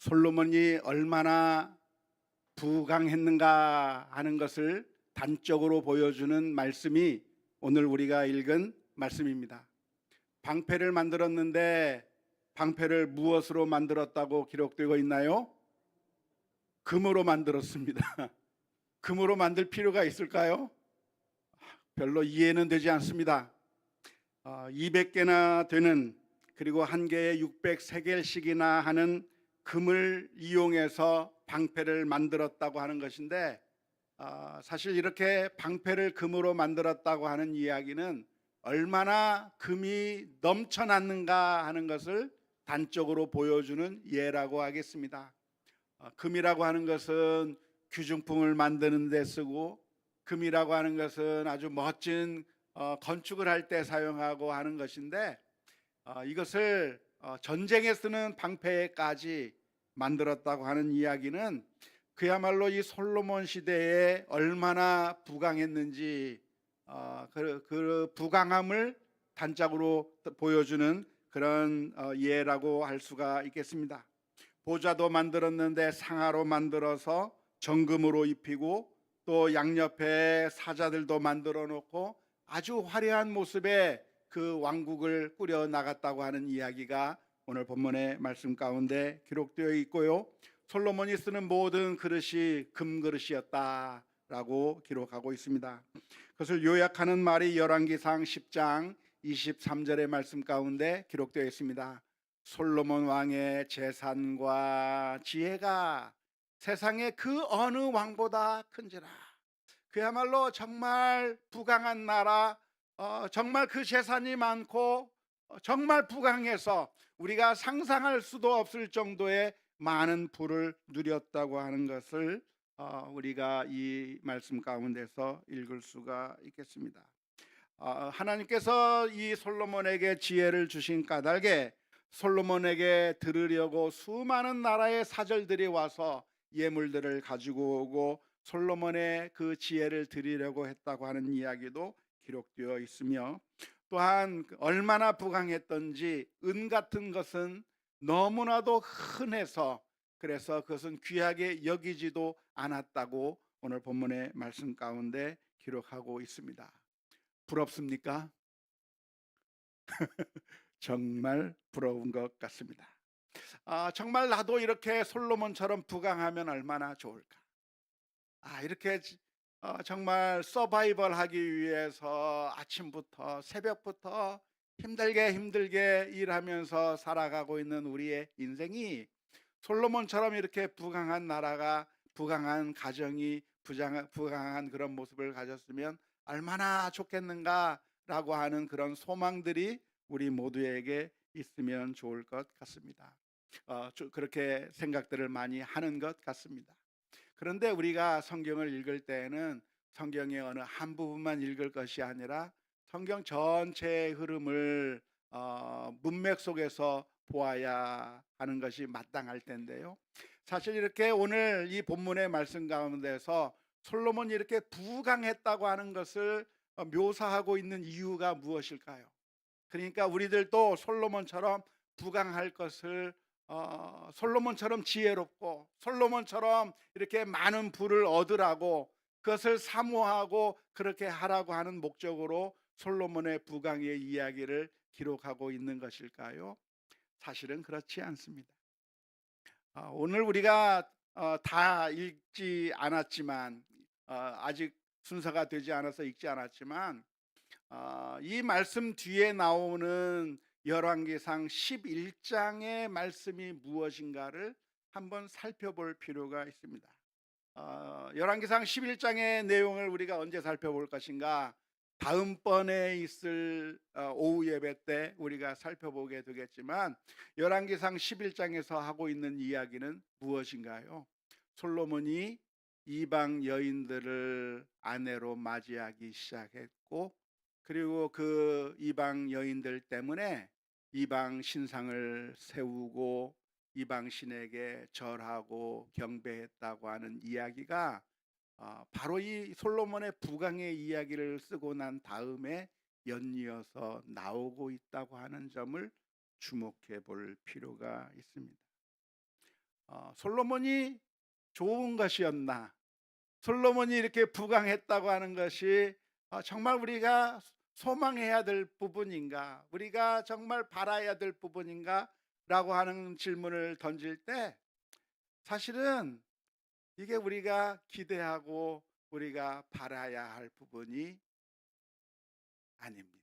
솔로몬이 얼마나 부강했는가 하는 것을 단적으로 보여주는 말씀이 오늘 우리가 읽은 말씀입니다. 방패를 만들었는데 방패를 무엇으로 만들었다고 기록되고 있나요? 금으로 만들었습니다. 금으로 만들 필요가 있을까요? 별로 이해는 되지 않습니다. 200개나 되는, 그리고 한 개에 600세겔씩이나 하는 금을 이용해서 방패를 만들었다고 하는 것인데, 사실 이렇게 방패를 금으로 만들었다고 하는 이야기는 얼마나 금이 넘쳐났는가 하는 것을 단적으로 보여주는 예라고 하겠습니다. 금이라고 하는 것은 귀중품을 만드는 데 쓰고, 금이라고 하는 것은 아주 멋진 건축을 할 때 사용하고 하는 것인데, 이것을 전쟁에 쓰는 방패까지 만들었다고 하는 이야기는 그야말로 이 솔로몬 시대에 얼마나 부강했는지, 그 부강함을 단짝으로 보여주는 그런 예라고 할 수가 있겠습니다. 보좌도 만들었는데 상아로 만들어서 정금으로 입히고, 또 양옆에 사자들도 만들어 놓고 아주 화려한 모습의 그 왕국을 꾸려 나갔다고 하는 이야기가 오늘 본문의 말씀 가운데 기록되어 있고요, 솔로몬이 쓰는 모든 그릇이 금그릇이었다라고 기록하고 있습니다. 그것을 요약하는 말이 열왕기상 10장 23절의 말씀 가운데 기록되어 있습니다. 솔로몬 왕의 재산과 지혜가 세상의 그 어느 왕보다 큰지라. 그야말로 정말 부강한 나라, 정말 그 재산이 많고 정말 부강해서 우리가 상상할 수도 없을 정도의 많은 부를 누렸다고 하는 것을 우리가 이 말씀 가운데서 읽을 수가 있겠습니다. 하나님께서 이 솔로몬에게 지혜를 주신 까닭에 솔로몬에게 들으려고 수많은 나라의 사절들이 와서 예물들을 가지고 오고 솔로몬의 그 지혜를 드리려고 했다고 하는 이야기도 기록되어 있으며, 또한 얼마나 부강했던지 은 같은 것은 너무나도 흔해서, 그래서 그것은 귀하게 여기지도 않았다고 오늘 본문의 말씀 가운데 기록하고 있습니다. 부럽습니까? 정말 부러운 것 같습니다. 정말 나도 이렇게 솔로몬처럼 부강하면 얼마나 좋을까. 이렇게 정말 서바이벌 하기 위해서 아침부터 새벽부터 힘들게 일하면서 살아가고 있는 우리의 인생이 솔로몬처럼 이렇게 부강한 나라가, 부강한 가정이, 부강한 그런 모습을 가졌으면 얼마나 좋겠는가라고 하는 그런 소망들이 우리 모두에게 있으면 좋을 것 같습니다. 그렇게 생각들을 많이 하는 것 같습니다. 그런데 우리가 성경을 읽을 때에는 성경의 어느 한 부분만 읽을 것이 아니라 성경 전체의 흐름을 문맥 속에서 보아야 하는 것이 마땅할 텐데요, 사실 이렇게 오늘 이 본문의 말씀 가운데서 솔로몬이 이렇게 부강했다고 하는 것을 묘사하고 있는 이유가 무엇일까요? 그러니까 우리들도 솔로몬처럼 부강할 것을, 솔로몬처럼 지혜롭고 솔로몬처럼 이렇게 많은 부를 얻으라고, 그것을 사모하고 그렇게 하라고 하는 목적으로 솔로몬의 부강의 이야기를 기록하고 있는 것일까요? 사실은 그렇지 않습니다. 오늘 우리가 다 읽지 않았지만, 아직 순서가 되지 않아서 읽지 않았지만, 이 말씀 뒤에 나오는 열왕기상 11장의 말씀이 무엇인가를 한번 살펴볼 필요가 있습니다. 열왕기상 11장의 내용을 우리가 언제 살펴볼 것인가? 다음번에 있을 오후 예배 때 우리가 살펴보게 되겠지만, 열왕기상 11장에서 하고 있는 이야기는 무엇인가요? 솔로몬이 이방 여인들을 아내로 맞이하기 시작했고, 그리고 그 이방 여인들 때문에 이방 신상을 세우고 이방 신에게 절하고 경배했다고 하는 이야기가 바로 이 솔로몬의 부강의 이야기를 쓰고 난 다음에 연이어서 나오고 있다고 하는 점을 주목해 볼 필요가 있습니다. 솔로몬이 좋은 것이었나? 솔로몬이 이렇게 부강했다고 하는 것이 정말 우리가 소망해야 될 부분인가? 우리가 정말 바라야 될 부분인가? 라고 하는 질문을 던질 때 사실은 이게 우리가 기대하고 우리가 바라야 할 부분이 아닙니다.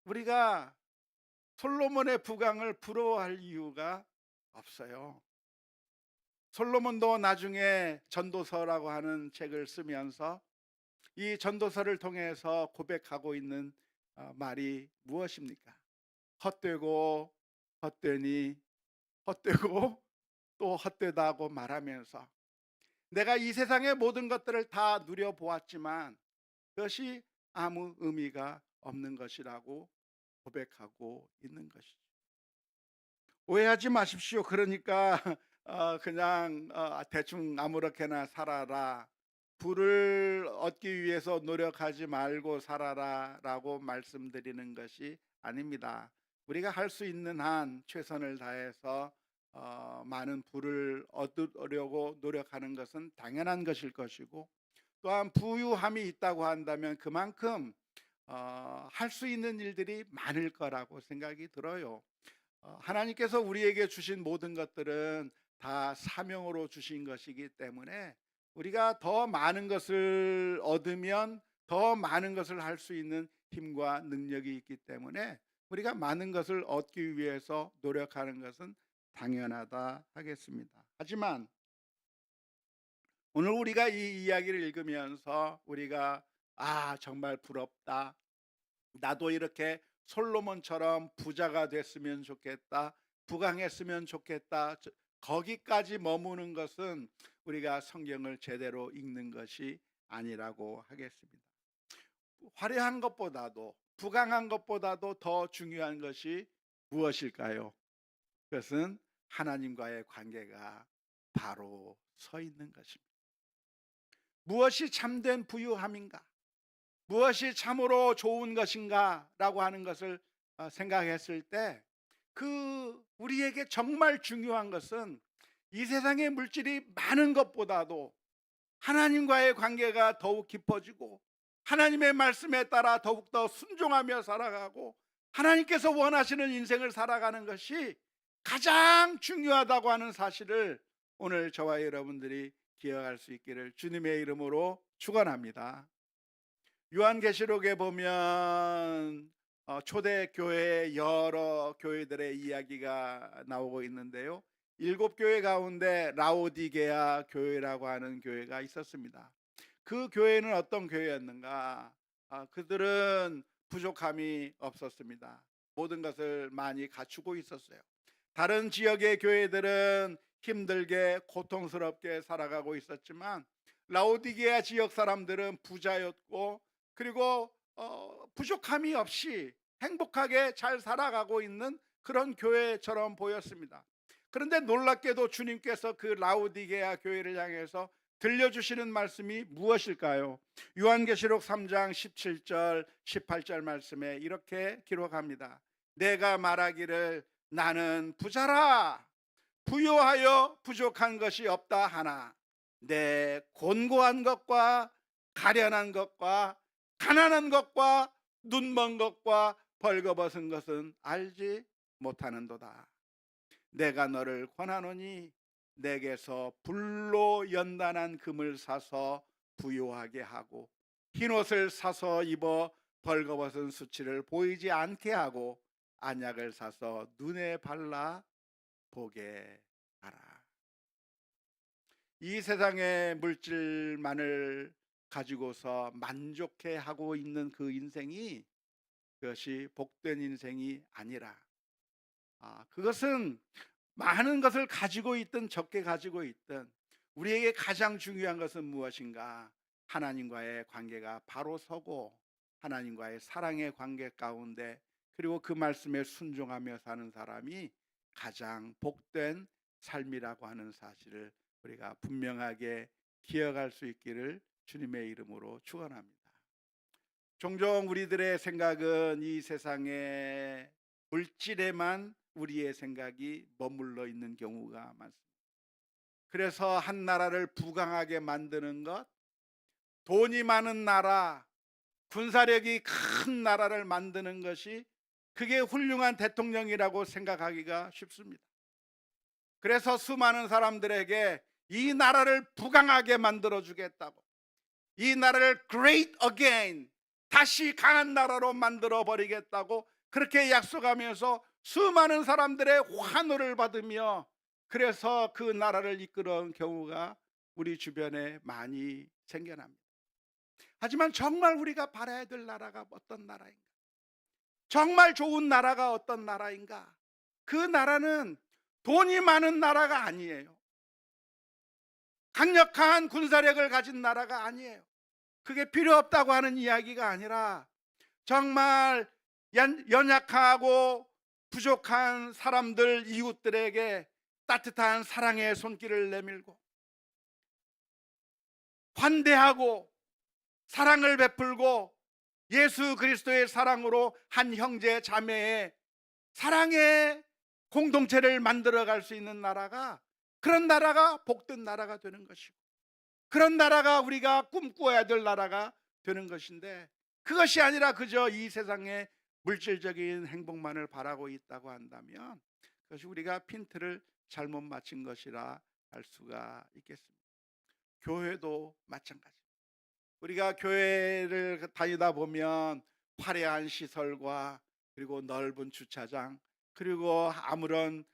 우리가 솔로몬의 부강을 부러워할 이유가 없어요. 솔로몬도 나중에 전도서라고 하는 책을 쓰면서 이 전도서를 통해서 고백하고 있는 말이 무엇입니까? 헛되고 헛되니 헛되고 또 헛되다고 말하면서 내가 이 세상의 모든 것들을 다 누려보았지만 그것이 아무 의미가 없는 것이라고 고백하고 있는 것이죠. 오해하지 마십시오. 그러니까 그냥 대충 아무렇게나 살아라, 부를 얻기 위해서 노력하지 말고 살아라라고 말씀드리는 것이 아닙니다. 우리가 할 수 있는 한 최선을 다해서 많은 부를 얻으려고 노력하는 것은 당연한 것일 것이고, 또한 부유함이 있다고 한다면 그만큼 할 수 있는 일들이 많을 거라고 생각이 들어요. 하나님께서 우리에게 주신 모든 것들은 다 사명으로 주신 것이기 때문에 우리가 더 많은 것을 얻으면 더 많은 것을 할 수 있는 힘과 능력이 있기 때문에 우리가 많은 것을 얻기 위해서 노력하는 것은 당연하다 하겠습니다. 하지만 오늘 우리가 이 이야기를 읽으면서 우리가 정말 부럽다, 나도 이렇게 솔로몬처럼 부자가 됐으면 좋겠다, 부강했으면 좋겠다, 거기까지 머무는 것은 우리가 성경을 제대로 읽는 것이 아니라고 하겠습니다. 화려한 것보다도, 부강한 것보다도 더 중요한 것이 무엇일까요? 그것은 하나님과의 관계가 바로 서 있는 것입니다. 무엇이 참된 부유함인가? 무엇이 참으로 좋은 것인가? 라고 하는 것을 생각했을 때 우리에게 정말 중요한 것은 이 세상의 물질이 많은 것보다도 하나님과의 관계가 더욱 깊어지고 하나님의 말씀에 따라 더욱더 순종하며 살아가고 하나님께서 원하시는 인생을 살아가는 것이 가장 중요하다고 하는 사실을 오늘 저와 여러분들이 기억할 수 있기를 주님의 이름으로 축원합니다. 요한계시록에 보면 초대교회의 여러 교회들의 이야기가 나오고 있는데요, 7교회 가운데 라오디게아 교회라고 하는 교회가 있었습니다. 그 교회는 어떤 교회였는가? 그들은 부족함이 없었습니다. 모든 것을 많이 갖추고 있었어요. 다른 지역의 교회들은 힘들게 고통스럽게 살아가고 있었지만 라오디게아 지역 사람들은 부자였고, 그리고 부족함이 없이 행복하게 잘 살아가고 있는 그런 교회처럼 보였습니다. 그런데 놀랍게도 주님께서 그 라오디게아 교회를 향해서 들려주시는 말씀이 무엇일까요? 요한계시록 3장 17절 18절 말씀에 이렇게 기록합니다. 내가 말하기를 나는 부자라, 부요하여 부족한 것이 없다 하나 내 곤고한 것과 가련한 것과 가난한 것과 눈먼 것과 벌거벗은 것은 알지 못하는도다. 내가 너를 권하노니 내게서 불로 연단한 금을 사서 부요하게 하고 흰옷을 사서 입어 벌거벗은 수치를 보이지 않게 하고 안약을 사서 눈에 발라 보게 하라. 이 세상의 물질만을 가지고서 만족해 하고 있는 그 인생이, 그것이 복된 인생이 아니라 그것은 많은 것을 가지고 있든 적게 가지고 있든 우리에게 가장 중요한 것은 무엇인가? 하나님과의 관계가 바로 서고 하나님과의 사랑의 관계 가운데, 그리고 그 말씀에 순종하며 사는 사람이 가장 복된 삶이라고 하는 사실을 우리가 분명하게 기억할 수 있기를 주님의 이름으로 축원합니다. 종종 우리들의 생각은 이 세상의 물질에만 우리의 생각이 머물러 있는 경우가 많습니다. 그래서 한 나라를 부강하게 만드는 것, 돈이 많은 나라, 군사력이 큰 나라를 만드는 것이 그게 훌륭한 대통령이라고 생각하기가 쉽습니다. 그래서 수많은 사람들에게 이 나라를 부강하게 만들어 주겠다고, 이 나라를 great again, 다시 강한 나라로 만들어 버리겠다고 그렇게 약속하면서 수많은 사람들의 환호를 받으며, 그래서 그 나라를 이끌어온 경우가 우리 주변에 많이 생겨납니다. 하지만 정말 우리가 바라야 될 나라가 어떤 나라인가? 정말 좋은 나라가 어떤 나라인가? 그 나라는 돈이 많은 나라가 아니에요. 강력한 군사력을 가진 나라가 아니에요. 그게 필요 없다고 하는 이야기가 아니라, 정말 연약하고 부족한 사람들, 이웃들에게 따뜻한 사랑의 손길을 내밀고 관대하고 사랑을 베풀고 예수 그리스도의 사랑으로 한 형제 자매의 사랑의 공동체를 만들어갈 수 있는 나라가, 그런 나라가 복된 나라가 되는 것이고, 그런 나라가 우리가 꿈꾸어야 될 나라가 되는 것인데, 그것이 아니라 그저 이 세상의 물질적인 행복만을 바라고 있다고 한다면 그것이 우리가 핀트를 잘못 맞춘 것이라 할 수가 있겠습니다. 교회도 마찬가지. 우리가 교회를 다니다 보면 화려한 시설과 그리고 넓은 주차장, 그리고 아무런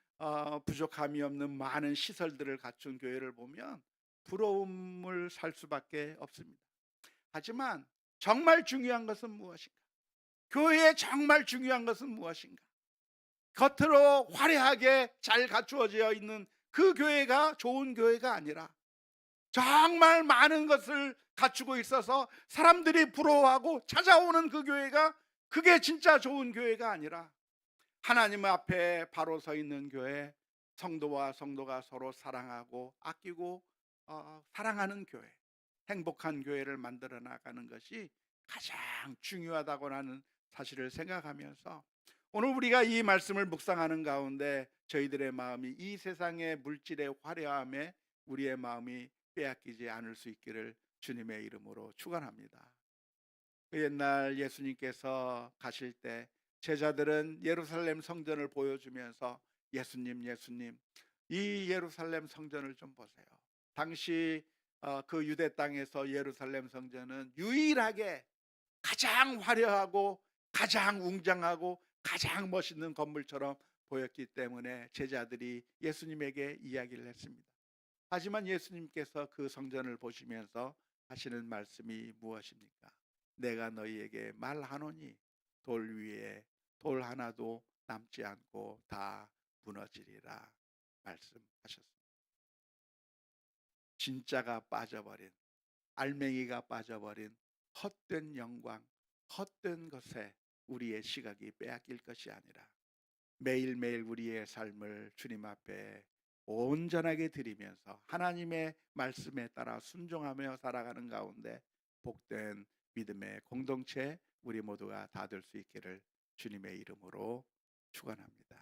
부족함이 없는 많은 시설들을 갖춘 교회를 보면 부러움을 살 수밖에 없습니다. 하지만 정말 중요한 것은 무엇인가? 교회에 정말 중요한 것은 무엇인가? 겉으로 화려하게 잘 갖추어져 있는 그 교회가 좋은 교회가 아니라, 정말 많은 것을 갖추고 있어서 사람들이 부러워하고 찾아오는 그 교회가, 그게 진짜 좋은 교회가 아니라, 하나님 앞에 바로 서 있는 교회, 성도와 성도가 서로 사랑하고 아끼고 사랑하는 교회, 행복한 교회를 만들어 나가는 것이 가장 중요하다고 하는 사실을 생각하면서, 오늘 우리가 이 말씀을 묵상하는 가운데 저희들의 마음이 이 세상의 물질의 화려함에 우리의 마음이 빼앗기지 않을 수 있기를 주님의 이름으로 축원합니다. 옛날 예수님께서 가실 때 제자들은 예루살렘 성전을 보여주면서, 예수님, 예수님, 이 예루살렘 성전을 좀 보세요. 당시 그 유대 땅에서 예루살렘 성전은 유일하게 가장 화려하고 가장 웅장하고 가장 멋있는 건물처럼 보였기 때문에 제자들이 예수님에게 이야기를 했습니다. 하지만 예수님께서 그 성전을 보시면서 하시는 말씀이 무엇입니까? 내가 너희에게 말하노니 돌 위에 돌 하나도 남지 않고 다 무너지리라 말씀하셨습니다. 진짜가 빠져버린, 알맹이가 빠져버린 헛된 영광, 헛된 것에 우리의 시각이 빼앗길 것이 아니라, 매일매일 우리의 삶을 주님 앞에 온전하게 드리면서 하나님의 말씀에 따라 순종하며 살아가는 가운데 복된 믿음의 공동체 우리 모두가 다 될 수 있기를 주님의 이름으로 축원합니다.